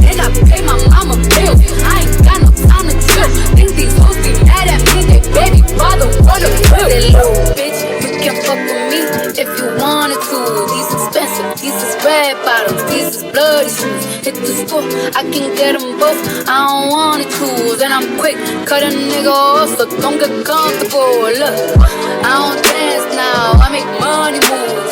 And I pay my mama bills. I ain't got no time to chill. Think these hoes be mad at hit the school, I can get them both. I don't wanna choose, and I'm quick, cut a nigga off, so don't get comfortable. Look, I don't dance now, I make money move.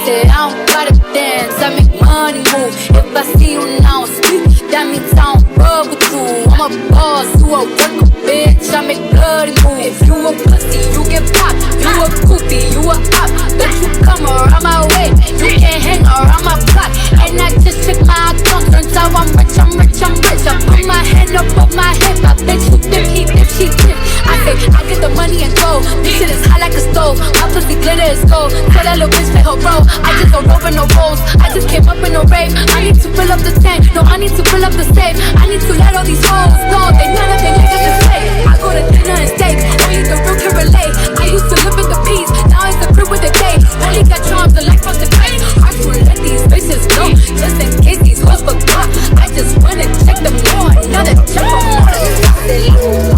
Say I don't gotta dance, I make money move. If I see you now speak, that means I don't fuck with you. I'm a boss, you a worker, bitch, I make bloody move. If you a pussy, you get popped. You a goofy, you a op. Bet you come around my way, you can't hang around my block. And I just check my account, turns out I'm rich, I'm rich, I'm rich. I put my hand up my hip, I bet you dip, he dip, she dip. I say, I get the money and go. This shit is hot like a stove, my pussy glitter is gold. Tell that little bitch play her role, I just don't roll with no rolls. I just came up in a rave, I need to fill up the tank. No, I need to fill up the safe. I need to let all these hoes know they none of their niggas is fake. I go to dinner and steak, only the real can relate. I used to live in the peace, now it's the crib with the gate. Only got charms, the life of the grace. I should let these bitches know, just in case these hoes forgot. I just wanna check them more, another check for more.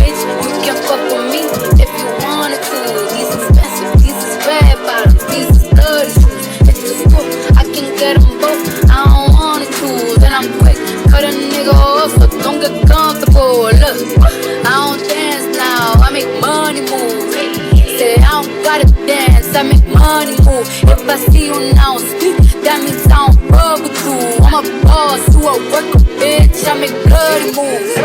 Bitch, you can fuck with me if you wanted to. These expensive, these is red bottoms, these is dirty shoes. It's the school, I can get them both. I don't wanna choose, and I'm quick, cut a nigga off, so don't get comfortable. Look, I don't dance now, I make money move. Say I don't gotta dance, I make money move. If I see you now speak, that means I don't fuck with you. I'm a boss, you a worker, bitch, I make bloody moves.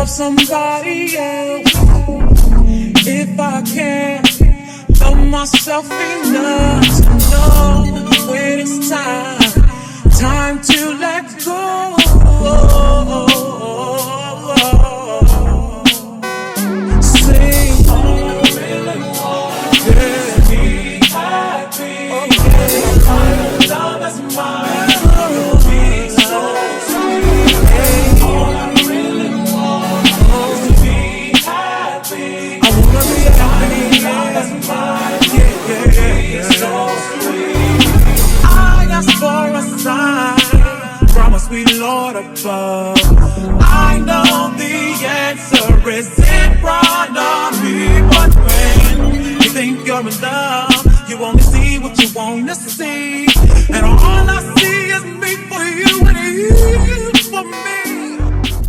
Somebody else, if I can't love myself enough to know when it's time to let go. Sing all I really want, yeah. Be happy, okay. I know love that's mine. Sweet Lord above, I know the answer is in front of me. But when you think you're in love, you only see what you want to see, and all I see is me for you and you for me.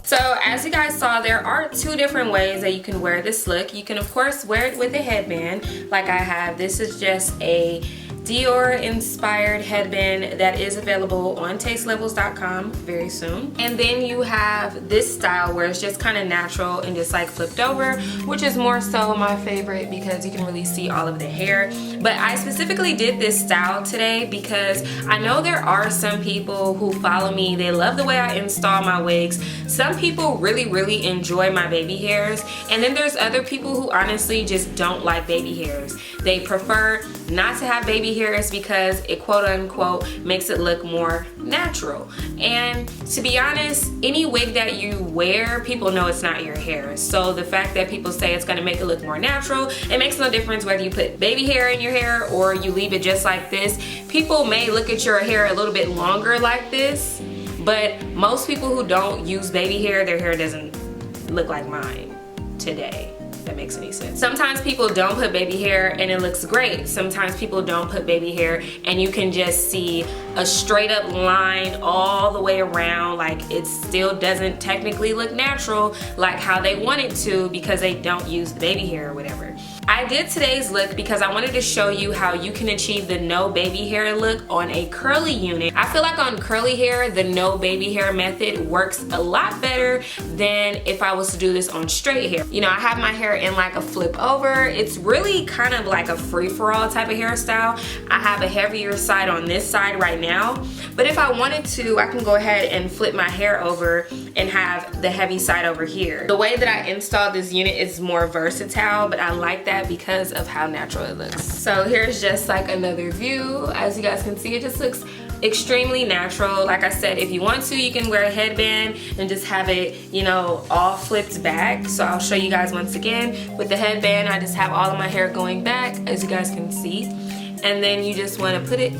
So as you guys saw, there are two different ways that you can wear this look. You can of course wear it with a headband like I have. This is just a Dior inspired headband that is available on tastelevels.com very soon. And then you have this style where it's just kind of natural and just like flipped over, which is more so my favorite because you can really see all of the hair. But I specifically did this style today because I know there are some people who follow me, they love the way I install my wigs. Some people really enjoy my baby hairs, and then there's other people who honestly just don't like baby hairs. They prefer not to have baby hairs because it quote unquote makes it look more natural. And to be honest, any wig that you wear, people know it's not your hair. So the fact that people say it's gonna make it look more natural, it makes no difference whether you put baby hair in your hair or you leave it just like this. People may look at your hair a little bit longer like this, but most people who don't use baby hair, their hair doesn't look like mine today. That makes any sense. Sometimes people don't put baby hair and it looks great. Sometimes people don't put baby hair and you can just see a straight up line all the way around, like it still doesn't technically look natural like how they want it to because they don't use the baby hair or whatever. I did today's look because I wanted to show you how you can achieve the no baby hair look on a curly unit. I feel like on curly hair, the no baby hair method works a lot better than if I was to do this on straight hair. You know, I have my hair in like a flip over. It's really kind of like a free-for-all type of hairstyle. I have a heavier side on this side right now, but if I wanted to, I can go ahead and flip my hair over and have the heavy side over here. The way that I installed this unit is more versatile, but I like that because of how natural it looks. So here's just like another view. As you guys can see, it just looks extremely natural. Like I said, if you want to, you can wear a headband and just have it, you know, all flipped back. So I'll show you guys once again. With the headband, I just have all of my hair going back, as you guys can see. And then you just want to put it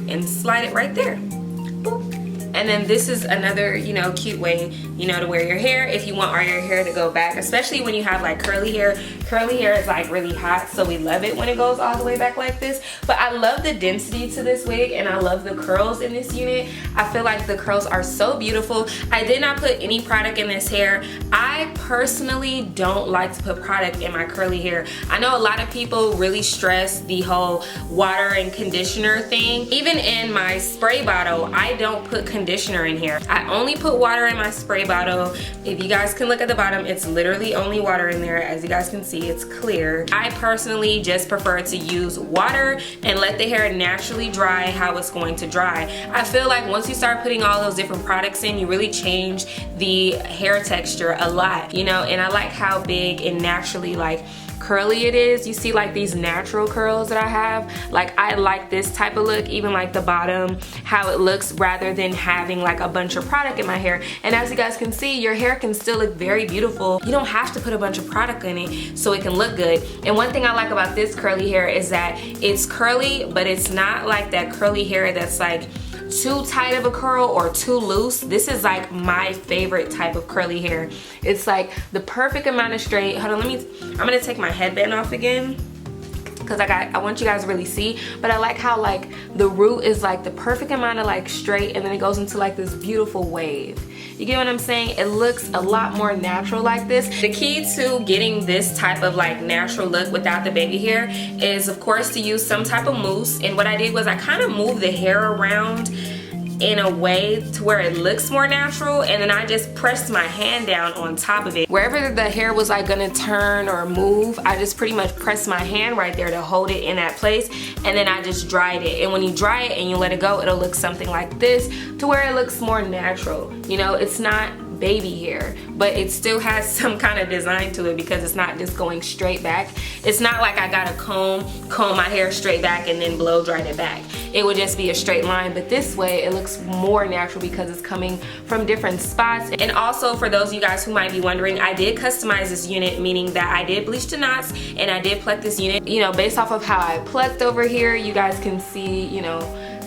and slide it right there. Boop. And then this is another, you know, cute way, you know, to wear your hair if you want all your hair to go back, especially when you have like curly hair. Curly hair is like really hot, so we love it when it goes all the way back like this. But I love the density to this wig, and I love the curls in this unit. I feel like the curls are so beautiful. I did not put any product in this hair. I personally don't like to put product in my curly hair. I know a lot of people really stress the whole water and conditioner thing. Even in my spray bottle, I don't put conditioner in here. I only put water in my spray bottle. If you guys can look at the bottom, it's literally only water in there. As you guys can see, it's clear. I personally just prefer to use water and let the hair naturally dry how it's going to dry. I feel like once you start putting all those different products in, you really change the hair texture a lot, you know. And I like how big and naturally like curly it is. You see like these natural curls that I have. Like I like this type of look, even like the bottom, how it looks, rather than having like a bunch of product in my hair. And as you guys can see, your hair can still look very beautiful. You don't have to put a bunch of product in it so it can look good. And one thing I like about this curly hair is that it's curly, but it's not like that curly hair that's like too tight of a curl or too loose. This is like my favorite type of curly hair. It's like the perfect amount of straight. Hold on, I'm gonna take my headband off again because I want you guys to really see. But I like how like the root is like the perfect amount of like straight, and then it goes into like this beautiful wave. You get what I'm saying? It looks a lot more natural like this. The key to getting this type of like natural look without the baby hair is of course to use some type of mousse. And what I did was I kind of moved the hair around in a way to where it looks more natural, and then I just pressed my hand down on top of it. Wherever the hair was like gonna turn or move, I just pretty much pressed my hand right there to hold it in that place, and then I just dried it. And when you dry it and you let it go, it'll look something like this, to where it looks more natural. You know, it's not baby hair, but it still has some kind of design to it because it's not just going straight back. It's not like I gotta comb my hair straight back and then blow dry it back. It would just be a straight line, but this way it looks more natural because it's coming from different spots. And also, for those of you guys who might be wondering, I did customize this unit, meaning that I did bleach the knots and I did pluck this unit, you know, based off of how I plucked over here. You guys can see, you know,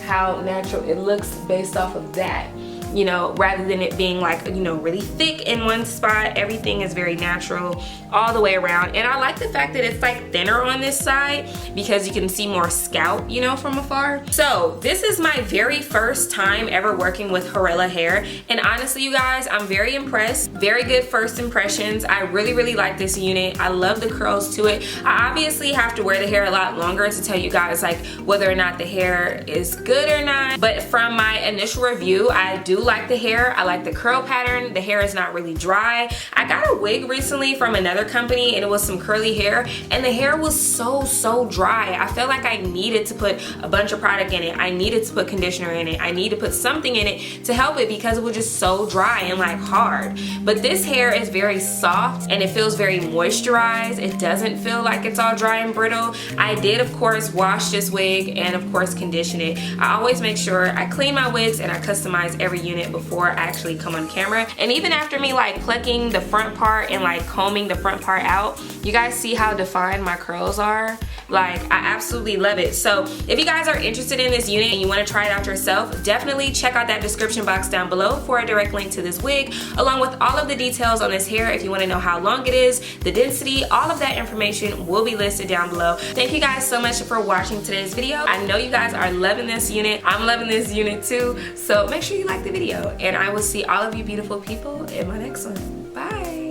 how natural it looks based off of that. You know, rather than it being like, you know, really thick in one spot. Everything is very natural all the way around. And I like the fact that it's like thinner on this side because you can see more scalp, you know, from afar. So this is my very first time ever working with Hurela hair, and honestly you guys, I'm very impressed. Very good first impressions. I really like this unit. I love the curls to it. I obviously have to wear the hair a lot longer to tell you guys like whether or not the hair is good or not, but from my initial review, I do like the hair. I like the curl pattern. The hair is not really dry. I got a wig recently from another company and it was some curly hair, and the hair was so dry. I felt like I needed to put a bunch of product in it. I needed to put conditioner in it. I need to put something in it to help it because it was just so dry and like hard. But this hair is very soft and it feels very moisturized. It doesn't feel like it's all dry and brittle. I did of course wash this wig and of course condition it. I always make sure I clean my wigs and I customize every unit before I actually come on camera. And even after me like plucking the front part and like combing the front part out, you guys see how defined my curls are? Like, I absolutely love it. So if you guys are interested in this unit and you want to try it out yourself, definitely check out that description box down below for a direct link to this wig, along with all of the details on this hair. If you want to know how long it is, the density, all of that information will be listed down below. Thank you guys so much for watching today's video. I know you guys are loving this unit. I'm loving this unit too. So make sure you like the video, and I will see all of you beautiful people in my next one. Bye.